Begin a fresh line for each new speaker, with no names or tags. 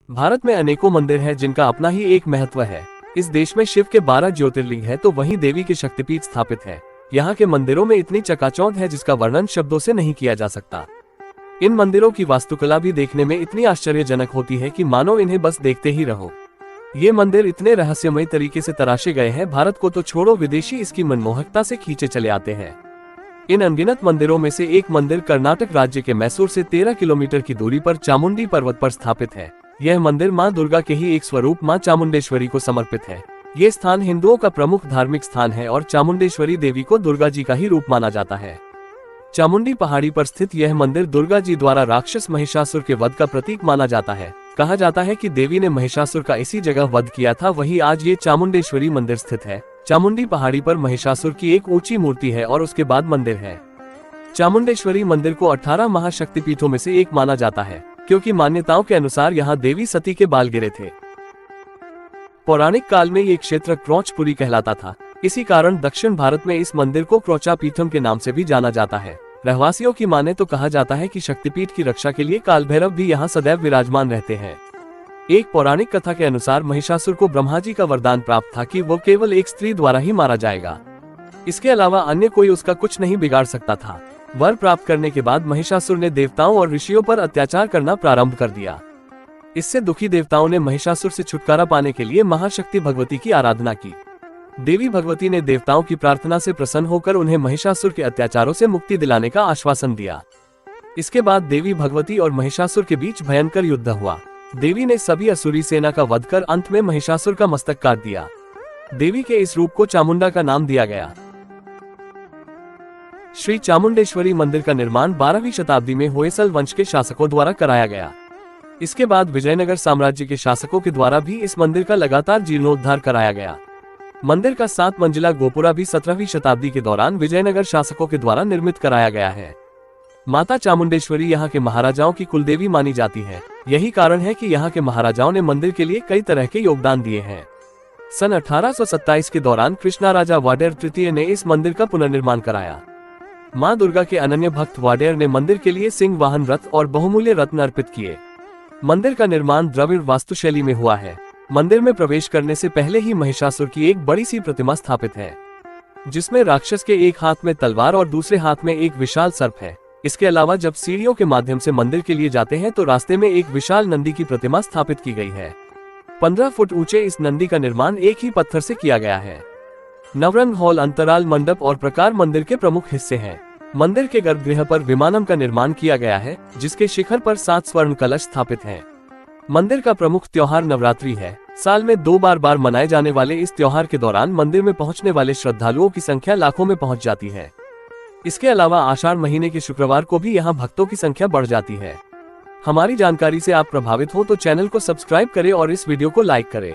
भारत में अनेकों मंदिर हैं जिनका अपना ही एक महत्व है। इस देश में शिव के 12 ज्योतिर्लिंग है तो वहीं देवी के शक्तिपीठ स्थापित है। यहाँ के मंदिरों में इतनी चकाचौंध है जिसका वर्णन शब्दों से नहीं किया जा सकता। इन मंदिरों की वास्तुकला भी देखने में इतनी आश्चर्यजनक होती है कि मानो इन्हें बस देखते ही रहो। ये मंदिर इतने रहस्यमय तरीके से तराशे गए हैं, भारत को तो छोड़ो विदेशी इसकी मनमोहकता से खींचे चले आते हैं। इन अनगिनत मंदिरों में से एक मंदिर कर्नाटक राज्य के मैसूर से 13 किलोमीटर की दूरी पर चामुंडी पर्वत पर स्थापित है। यह मंदिर मां दुर्गा के ही एक स्वरूप मां चामुंडेश्वरी को समर्पित है। ये स्थान हिंदुओं का प्रमुख धार्मिक स्थान है और चामुंडेश्वरी देवी को दुर्गा जी का ही रूप माना जाता है। चामुंडी पहाड़ी पर स्थित यह मंदिर दुर्गा जी द्वारा राक्षस महिषासुर के वध का प्रतीक माना जाता है। कहा जाता है कि देवी ने महिषासुर का इसी जगह वध किया था, वही आज ये चामुंडेश्वरी मंदिर स्थित है। चामुंडी पहाड़ी पर महिषासुर की एक ऊंची मूर्ति है और उसके बाद मंदिर है। चामुंडेश्वरी मंदिर को 18 महाशक्तिपीठों में से एक माना जाता है, क्योंकि मान्यताओं के अनुसार यहाँ देवी सती के बाल गिरे थे। पौराणिक काल में ये क्षेत्र क्रौचपुरी कहलाता था। इसी कारण दक्षिण भारत में इस मंदिर को क्रौचापीठम के नाम से भी जाना जाता है। रहवासियों की माने तो कहा जाता है कि शक्तिपीठ की रक्षा के लिए काल भैरव भी यहाँ सदैव विराजमान रहते हैं। एक पौराणिक कथा के अनुसार महिषासुर को ब्रह्मा जी का वरदान प्राप्त था कि वो केवल एक स्त्री द्वारा ही मारा जाएगा। इसके अलावा अन्य कोई उसका कुछ नहीं बिगाड़ सकता था। वर प्राप्त करने के बाद महिषासुर ने देवताओं और ऋषियों पर अत्याचार करना प्रारंभ कर दिया। इससे दुखी देवताओं ने महिषासुर से छुटकारा पाने के लिए महाशक्ति भगवती की आराधना की। देवी भगवती ने देवताओं की प्रार्थना से प्रसन्न होकर उन्हें महिषासुर के अत्याचारों से मुक्ति दिलाने का आश्वासन दिया। इसके बाद देवी भगवती और महिषासुर के बीच भयंकर युद्ध हुआ। देवी ने सभी असुरी सेना का वध कर अंत में महिषासुर का मस्तक काट दिया। देवी के इस रूप को चामुंडा का नाम दिया गया। श्री चामुंडेश्वरी मंदिर का निर्माण 12वीं शताब्दी में होयसल वंश के शासकों द्वारा कराया गया। इसके बाद विजयनगर साम्राज्य के शासकों के द्वारा भी इस मंदिर का लगातार जीर्णोद्धार कराया गया। मंदिर का 7 मंजिला गोपुरा भी 17वीं शताब्दी के दौरान विजयनगर शासकों के द्वारा निर्मित कराया गया है। माता चामुंडेश्वरी यहाँ के महाराजाओं की कुलदेवी मानी जाती है। यही कारण है कि यहाँ के महाराजाओं ने मंदिर के लिए कई तरह के योगदान दिए हैं। सन 1827 के दौरान कृष्णा राजा वाडेयर तृतीय ने इस मंदिर का पुनर्निर्माण कराया। मां दुर्गा के अनन्य भक्त वाडेयर ने मंदिर के लिए सिंह वाहन रथ और बहुमूल्य रत्न अर्पित किए। मंदिर का निर्माण द्रविड़ वास्तुशैली में हुआ है। मंदिर में प्रवेश करने से पहले ही महिषासुर की एक बड़ी सी प्रतिमा स्थापित है, जिसमें राक्षस के एक हाथ में तलवार और दूसरे हाथ में एक विशाल सर्प है। इसके अलावा जब सीढ़ियों के माध्यम से मंदिर के लिए जाते हैं तो रास्ते में एक विशाल नंदी की प्रतिमा स्थापित की गई है। 15 फुट ऊंचे इस नंदी का निर्माण एक ही पत्थर से किया गया है। नवरंग हॉल, अंतराल मंडप और प्रकार मंदिर के प्रमुख हिस्से हैं। मंदिर के गर्भगृह पर विमानम का निर्माण किया गया है, जिसके शिखर पर 7 स्वर्ण कलश स्थापित हैं। मंदिर का प्रमुख त्योहार नवरात्रि है। साल में 2 बार मनाए जाने वाले इस त्योहार के दौरान मंदिर में पहुंचने वाले श्रद्धालुओं की संख्या लाखों में पहुंच जाती है। इसके अलावा आषाढ़ महीने के शुक्रवार को भी यहाँ भक्तों की संख्या बढ़ जाती है। हमारी जानकारी से आप प्रभावित हो तो चैनल को सब्सक्राइब करें और इस वीडियो को लाइक करें।